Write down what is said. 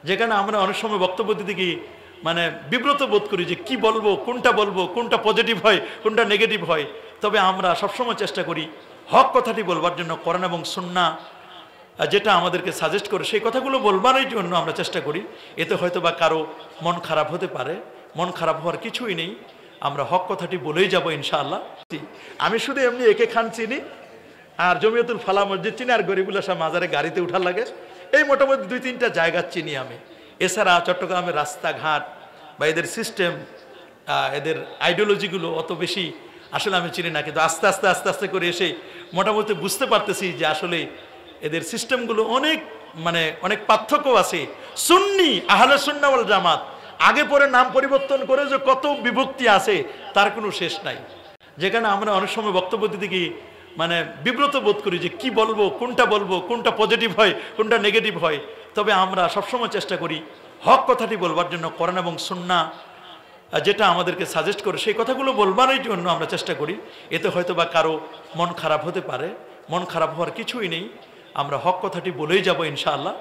যেখানে আমরা অনেক সময় বক্তব্য দিতে গিয়ে মানে বিব্রত বোধ করি যে কি বলবো, কোনটা পজিটিভ হয়, কোনটা নেগেটিভ হয়। তবে আমরা সবসময় চেষ্টা করি হক কথাটি বলবার জন্য। কোরআন এবং সুন্নাহ যেটা আমাদেরকে সাজেস্ট করে সেই কথাগুলো বলবারই জন্য আমরা চেষ্টা করি। এতে হয়তো বা কারো মন খারাপ হতে পারে, মন খারাপ হওয়ার কিছুই নেই। আমরা হক কথাটি বলেই যাব ইনশাআল্লাহ। আমি শুধু এমনি একে খান চিনি, আর জমিয়তুল ফালাহ মসজিদ চিনি, আর গরিবুল আশা মাজারে গাড়িতে উঠার লাগে, এই মোটামুটি 2-3টা জায়গা চিনি আমি। এছাড়া চট্টগ্রামের রাস্তাঘাট বা এদের সিস্টেম, এদের আইডিওলজিগুলো অত বেশি আসলে আমি চিনি না। কিন্তু আস্তে আস্তে করে এসে মোটামুটি বুঝতে পারতেছি যে আসলে এদের সিস্টেমগুলো অনেক পার্থক্য আছে। সুন্নি আহলে সুন্নাহ ওয়াল জামাত আগে পরে নাম পরিবর্তন করে যে কত বিভক্তি আছে তার কোনো শেষ নাই। যেখানে আমরা অনেক সময় বক্তব্য দিতে গিয়ে মানে বিব্রত বোধ করি যে কি বলবো, কোনটা পজিটিভ হয়, কোনটা নেগেটিভ হয়। তবে আমরা সবসময় চেষ্টা করি হক কথাটি বলবার জন্য। কোরআন এবং সুন্নাহ যেটা আমাদেরকে সাজেস্ট করে সেই কথাগুলো বলবারই জন্য আমরা চেষ্টা করি। এতে হয়তো বা কারো মন খারাপ হতে পারে, মন খারাপ হওয়ার কিছুই নেই। আমরা হক কথাটি বলেই যাব ইনশাআল্লাহ।